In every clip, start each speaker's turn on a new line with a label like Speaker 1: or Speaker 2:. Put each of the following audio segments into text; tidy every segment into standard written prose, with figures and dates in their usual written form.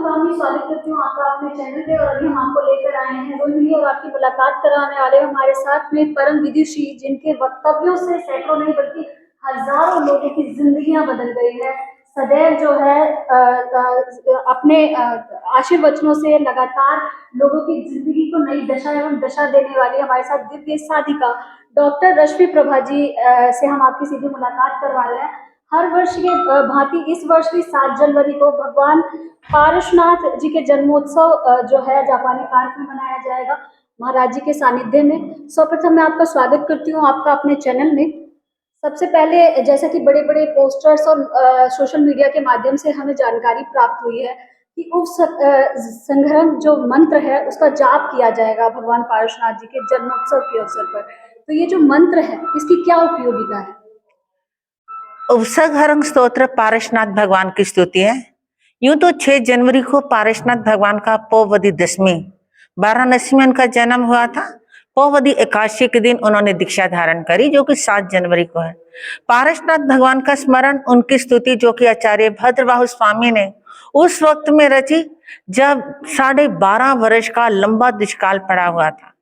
Speaker 1: मुकामी स्वागत करती हूँ आपका अपने चैनल पे। और अभी हम आपको लेकर आए हैं रोहिणी और आपकी मुलाकात कराने वाले हमारे साथ में परम विदुषी, जिनके वक्तव्यों से सैकड़ों नहीं बल्कि हजारों लोगों की जिंदगियां बदल गई है। सदैव जो है अपने आशीर्वचनों से लगातार लोगों की जिंदगी को नई दशा एवं दशा देने वाली हमारे साथ दिव्य साधिका डॉक्टर रश्मि प्रभा जी से हम आपकी सीधी मुलाकात करवा रहे हैं। हर वर्ष के भांति इस वर्ष भी 7 जनवरी को भगवान पारशुनाथ जी के जन्मोत्सव जो है जापानी पार्क में मनाया जाएगा, महाराज जी के सानिध्य में। सर्वप्रथम मैं आपका स्वागत करती हूँ आपका अपने चैनल में। सबसे पहले जैसा कि बड़े बड़े पोस्टर्स और सोशल मीडिया के माध्यम से हमें जानकारी प्राप्त हुई है कि उप संग्रह जो मंत्र है उसका जाप किया जाएगा भगवान पारशुनाथ जी के जन्मोत्सव के अवसर पर। तो ये जो मंत्र है इसकी क्या उपयोगिता है?
Speaker 2: उपसंहरण स्तोत्र पारशुनाथ भगवान की स्तुति है। यूं तो 6 जनवरी को पारशुनाथ भगवान का पौवदी दशमी वाराणसी में उनका जन्म हुआ था। पौवदी एकादशी के दिन उन्होंने दीक्षा धारण करी, जो कि 7 जनवरी को है। पारशुनाथ भगवान का स्मरण, उनकी स्तुति जो कि आचार्य भद्रबाहु स्वामी ने उस वक्त में रची जब 12.5 वर्ष का लंबा दुष्काल पड़ा हुआ था।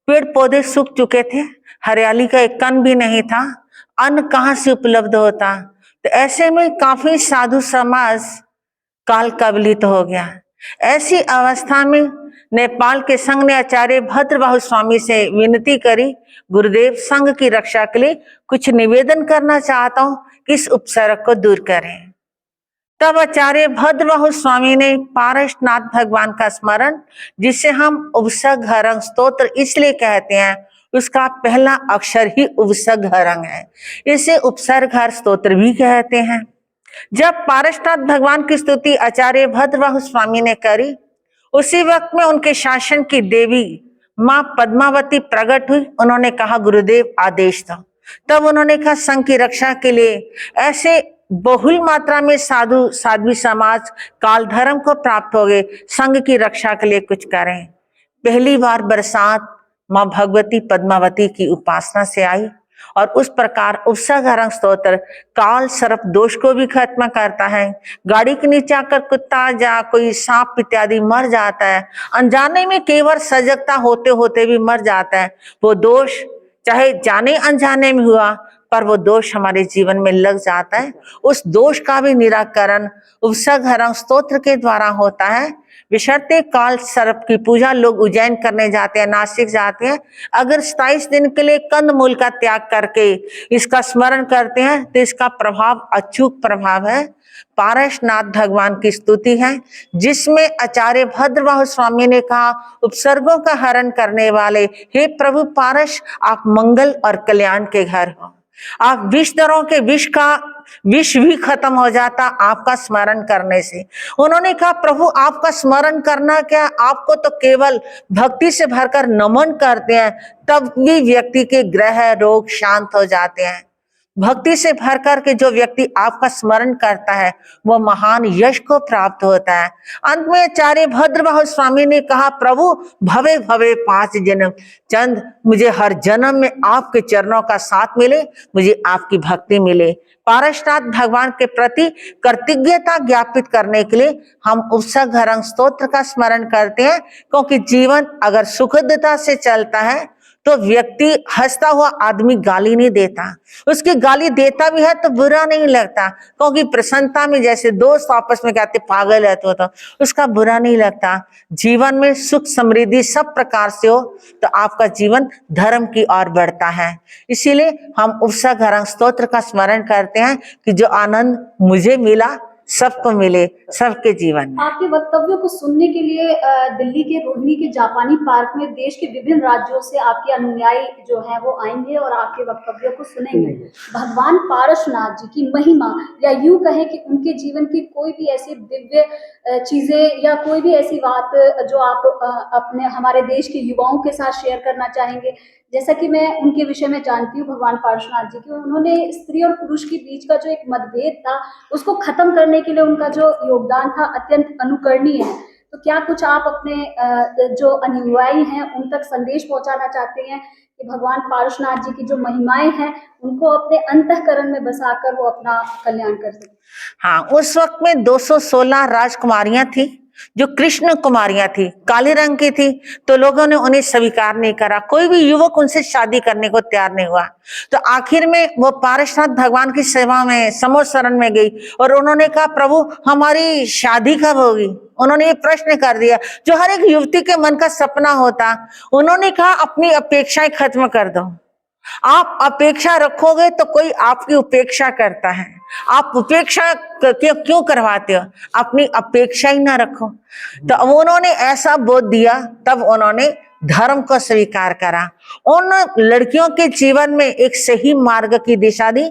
Speaker 2: पेड़ पौधे सूख चुके थे, हरियाली का एक कण भी नहीं था, अन्न कहाँ से उपलब्ध होता। तो ऐसे में काफी साधु समाज काल कवलित हो गया। ऐसी अवस्था में नेपाल के संघ ने आचार्य भद्रबाहु स्वामी से विनती करी, गुरुदेव संघ की रक्षा के लिए कुछ निवेदन करना चाहता हूं कि इस उपसर्ग को दूर करें। तब आचार्य भद्रबाहु स्वामी ने पारशुनाथ भगवान का स्मरण, जिसे हम उपसंहरण स्तोत्र इसलिए कहते हैं, उसका पहला अक्षर ही उपसंहरण है। इसे उपसर्ग स्तोत्र भी कहते हैं। जब पारशुनाथ भगवान की स्तुति आचार्य भद्रबाहु स्वामी ने करी, उसी वक्त में उनके शासन की देवी मां पद्मावती प्रकट हुई। उन्होंने कहा, गुरुदेव आदेश दो। तब उन्होंने कहा, संघ की रक्षा के लिए ऐसे बहुल मात्रा में साधु साध्वी समाज काल धर्म को प्राप्त हो गए, संघ की रक्षा के लिए कुछ करें। पहली बार बरसात मां भगवती पद्मावती की उपासना से आई और उस प्रकार उपसंहरण स्तोत्र काल सर्प दोष को भी खत्म करता है। गाड़ी के नीचे आकर कुत्ता या कोई सांप इत्यादि मर जाता है, अनजाने में केवल सजगता होते होते भी मर जाता है। वो दोष चाहे जाने अनजाने में हुआ, पर वो दोष हमारे जीवन में लग जाता है। उस दोष का भी निराकरण उपसंहरण स्तोत्र के द्वारा होता है। विशर्ते काल सर्प की पूजा लोग उज्जैन करने जाते हैं, नासिक जाते हैं। अगर 27 दिन के लिए कंद मूल का त्याग करके इसका स्मरण करते हैं तो इसका प्रभाव अचूक प्रभाव है। पारशुनाथ भगवान की स्तुति है, जिसमें आचार्य भद्रबाहु स्वामी ने कहा, उपसर्गों का हरण करने वाले हे प्रभु पारश, आप मंगल और कल्याण के घर हो। आप विषधरों के विष भी खत्म हो जाता आपका स्मरण करने से। उन्होंने कहा, प्रभु आपका स्मरण करना क्या, आपको तो केवल भक्ति से भरकर नमन करते हैं, तब भी व्यक्ति के ग्रह रोग शांत हो जाते हैं। भक्ति से भर करके जो व्यक्ति आपका स्मरण करता है वो महान यश को प्राप्त होता है। अंत में आचार्य भद्रबाहु स्वामी ने कहा, प्रभु भवे भवे 5 जन्म चंद, मुझे हर जन्म में आपके चरणों का साथ मिले, मुझे आपकी भक्ति मिले। पारशुनाथ भगवान के प्रति कृतज्ञता ज्ञापित करने के लिए हम उपसंहरण स्तोत्र का स्मरण करते हैं, क्योंकि जीवन अगर सुखदता से चलता है तो व्यक्ति हंसता हुआ आदमी गाली नहीं देता, उसकी गाली देता भी है तो बुरा नहीं लगता, क्योंकि प्रसन्नता में जैसे दोस्त आपस में कहते पागल है तो उसका बुरा नहीं लगता। जीवन में सुख समृद्धि सब प्रकार से हो तो आपका जीवन धर्म की ओर बढ़ता है। इसीलिए हम उपसंहरण स्तोत्र का स्मरण करते हैं कि जो आनंद मुझे मिला सबको मिले, सबके जीवन में।
Speaker 1: आपके वक्तव्यों को सुनने के लिए दिल्ली के रोहिणी के जापानी पार्क में देश के विभिन्न राज्यों से आपके अनुयायी जो हैं वो आएंगे और आपके वक्तव्यों को सुनेंगे। भगवान पारशुनाथ जी की महिमा, या यूं कहें कि उनके जीवन की कोई भी ऐसी दिव्य चीजें या कोई भी ऐसी बात जो आप अपने हमारे देश के युवाओं के साथ शेयर करना चाहेंगे। जैसा कि मैं उनके विषय में जानती हूँ भगवान पारशुनाथ जी की, उन्होंने स्त्री और पुरुष के बीच का जो एक मतभेद था उसको खत्म करने के लिए उनका जो योगदान था अत्यंत अनुकरणीय है। तो क्या कुछ आप अपने जो अनुयायी हैं उन तक संदेश पहुंचाना चाहते हैं कि भगवान पारशुनाथ जी की जो महिमाएं हैं उनको अपने अंतःकरण में बसाकर वो अपना कल्याण कर सके?
Speaker 2: हाँ, उस वक्त में 216 राजकुमारियां थी जो कृष्ण कुमारियां थी, काले रंग की थी, तो लोगों ने उन्हें स्वीकार नहीं करा। कोई भी युवक उनसे शादी करने को तैयार नहीं हुआ। तो आखिर में वो पारसनाथ भगवान की सेवा में समूह शरण में गई और उन्होंने कहा, प्रभु हमारी शादी कब होगी? उन्होंने ये प्रश्न कर दिया जो हर एक युवती के मन का सपना होता। उन्होंने कहा, अपनी अपेक्षाएं खत्म कर दो। आप अपेक्षा रखोगे तो कोई आपकी उपेक्षा करता है। आप उपेक्षा क्यों करवाते हो? अपनी अपेक्षा ही ना रखो। तो अब उन्होंने ऐसा बोध दिया, तब उन्होंने धर्म को स्वीकार करा। उन लड़कियों के जीवन में एक सही मार्ग की दिशा दी।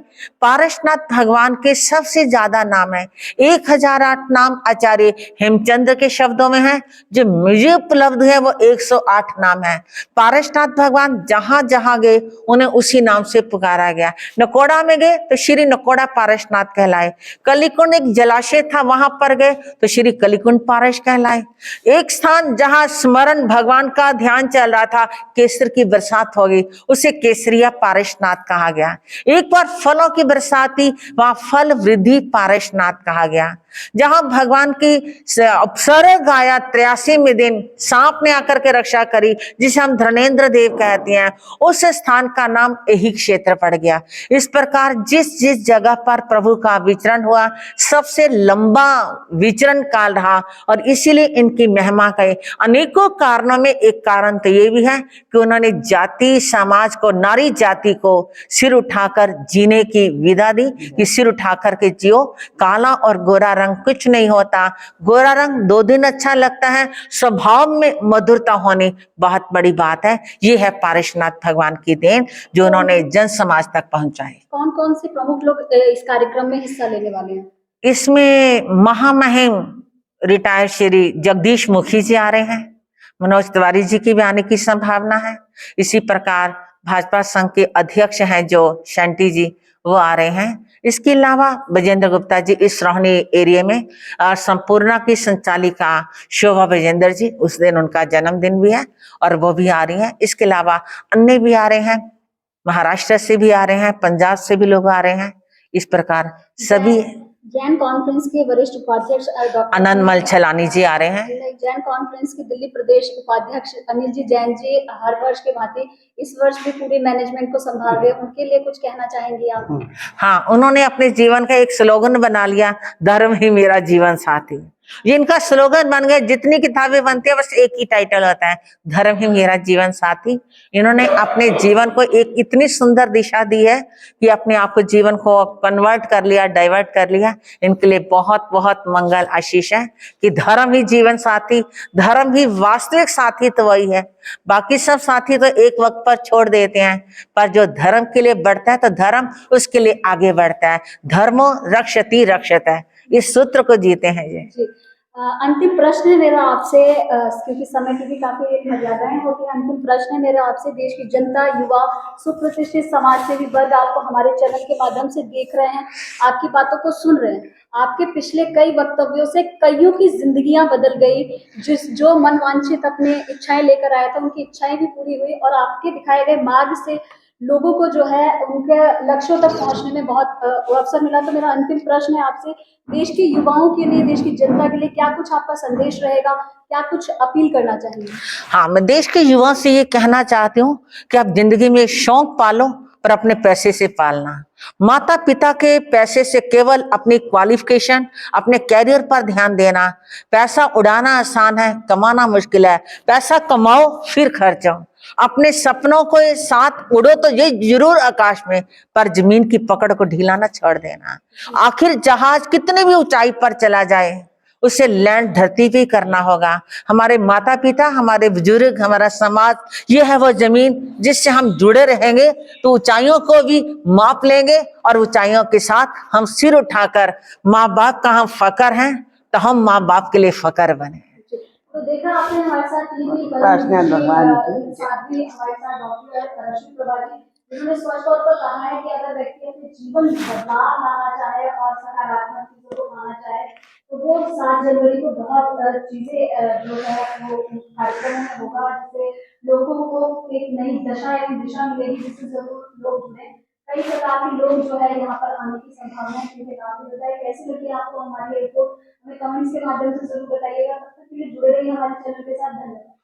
Speaker 2: पारसनाथ भगवान के सबसे ज्यादा नाम है, 1008 नाम आचार्य हेमचंद्र के शब्दों में है। जो मुझे उपलब्ध है वो 108 नाम है। पारसनाथ भगवान जहां जहां गए उन्हें उसी नाम से पुकारा गया। नकोड़ा में गए तो श्री नकोड़ा पारसनाथ कहलाए। कलिकुंड एक जलाशय था, वहां पर गए तो श्री कलिकुंड पारस कहलाए। एक स्थान जहां स्मरण भगवान का ध्यान चल रहा था, केसर की बरसात हो गई, उसे केसरिया पारसनाथ कहा गया। एक बार फलों की बरसात हुई, वहां फल वृद्धि पारसनाथ कहा गया। जहां भगवान की अप्सरा गाया 83वें दिन सांप ने आकर के रक्षा करी, जिसे हम धर्मेंद्र देव कहते हैं, उस स्थान का नाम यही क्षेत्र पड़ गया। इस प्रकार जिस जिस जगह पर प्रभु का विचरण हुआ, सबसे लंबा विचरण काल रहा और इसीलिए इनकी महिमा कहे। अनेकों कारणों में एक कारण तो ये भी है कि उन्होंने जाति समाज को, नारी जाति को सिर उठाकर जीने की विधा दी कि सिर उठाकर के जियो। काला और गोरा रंग कुछ नहीं होता। गोरा रंग 2 दिन अच्छा लगता है, स्वभाव में मधुरता होनी बहुत बड़ी बात है। ये है पारसनाथ भगवान की देन जो उन्होंने जन समाज तक पहुंचाई।
Speaker 1: कौन कौन से प्रमुख लोग इस कार्यक्रम में हिस्सा लेने वाले हैं?
Speaker 2: इसमें महामहिम रिटायर्ड श्री जगदीश मुखी जी आ रहे हैं। मनोज तिवारी जी की भी आने की संभावना है। इसी प्रकार भाजपा संघ के अध्यक्ष हैं जो शंटी जी, वो आ रहे हैं। इसके अलावा विजेंद्र गुप्ता जी इस रोहनी एरिया में, और संपूर्णा की संचालिका शोभा विजेंद्र जी, उस दिन उनका जन्मदिन भी है और वो भी आ रही हैं। इसके अलावा अन्य भी आ रहे हैं, महाराष्ट्र से भी आ रहे हैं, पंजाब से भी लोग आ रहे हैं। इस प्रकार सभी
Speaker 1: जैन कॉन्फ्रेंस के वरिष्ठ उपाध्यक्ष डॉक्टर
Speaker 2: अनंत मलछलानी जी आ रहे हैं।
Speaker 1: जैन कॉन्फ्रेंस के दिल्ली प्रदेश उपाध्यक्ष अनिल जी जैन जी हर वर्ष के भांति इस वर्ष भी पूरे मैनेजमेंट को संभाल रहे हैं, उनके लिए कुछ कहना चाहेंगी आप?
Speaker 2: हाँ, उन्होंने अपने जीवन का एक स्लोगन बना लिया, धर्म ही मेरा जीवन साथी। ये इनका स्लोगन बन गया। जितनी किताबें बनती है बस एक ही टाइटल होता है, धर्म ही मेरा जीवन साथी। इन्होंने अपने जीवन को एक इतनी सुंदर दिशा दी है कि अपने आप को जीवन को कन्वर्ट कर लिया, डाइवर्ट कर लिया। इनके लिए बहुत बहुत मंगल आशीष है कि धर्म ही जीवन साथी, धर्म ही वास्तविक साथी तो वही है। बाकी सब साथी तो एक वक्त पर छोड़ देते हैं, पर जो धर्म के लिए बढ़ता है तो धर्म उसके लिए आगे बढ़ता है। धर्मो रक्षति रक्षता है, इस सूत्र को जीते हैं ये।
Speaker 1: अंतिम प्रश्न है मेरा आपसे, क्योंकि समय की भी काफी मर्यादाएं होती है। अंतिम प्रश्न है मेरा आपसे, देश की जनता, युवा, सुप्रतिष्ठित समाज सेवी वर्ग आपको हमारे चैनल के माध्यम से देख रहे हैं, आपकी बातों को सुन रहे हैं। आपके पिछले कई वक्तव्यों से कईयों की जिंदगियां बदल गई। जो मन वांछित अपने इच्छाएं लेकर आया था, उनकी इच्छाएं भी पूरी हुई और आपके दिखाए गए मार्ग से लोगों को जो है उनके लक्ष्यों तक पहुंचने में बहुत अवसर मिला। तो मेरा अंतिम प्रश्न है आपसे, देश के युवाओं के लिए, देश की जनता के लिए क्या कुछ आपका संदेश रहेगा, क्या कुछ अपील करना चाहेंगे?
Speaker 2: हाँ, मैं देश के युवाओं से ये कहना चाहती हूँ कि आप जिंदगी में शौक पालो पर अपने पैसे से पालना। माता पिता के पैसे से केवल अपनी क्वालिफिकेशन, अपने कैरियर पर ध्यान देना। पैसा उड़ाना आसान है, कमाना मुश्किल है। पैसा कमाओ फिर खर्चो। अपने सपनों को साथ उड़ो तो ये जरूर आकाश में, पर जमीन की पकड़ को ढीला ना छोड़ देना। आखिर जहाज कितने भी ऊंचाई पर चला जाए, उसे लैंड धरती पे करना होगा। हमारे माता पिता, हमारे बुजुर्ग, हमारा समाज, ये है वो जमीन जिससे हम जुड़े रहेंगे तो ऊंचाइयों को भी माप लेंगे और ऊंचाइयों के साथ हम सिर उठाकर, माँ बाप का हम फकर हैं तो हम माँ बाप के लिए फकर बने।
Speaker 1: तो देखा आपने हमारे साथ डॉक्टर रश्मि प्रभा जी, जिन्होंने स्पष्ट तौर पर कहा है कि अगर व्यक्ति अपने जीवन में बदलाव लाना चाहे और सकारात्मक चीजों को पाना चाहे तो वो 7 जनवरी को बहुत चीजें जो है वो कार्यक्रम में होगा, जिससे लोगों को एक नई दशा एवं दिशा मिलेगी, जिससे जरूर लोग जुड़े। कई प्रकार के लोग जो है यहाँ पर आने की संभावना है। काफी बताइए कैसी लगी आपको हमारी रिपोर्ट, हमें कमेंट्स के माध्यम से जरूर बताइएगा। के लिए जुड़े रहिए हमारे चैनल के साथ। धन्यवाद।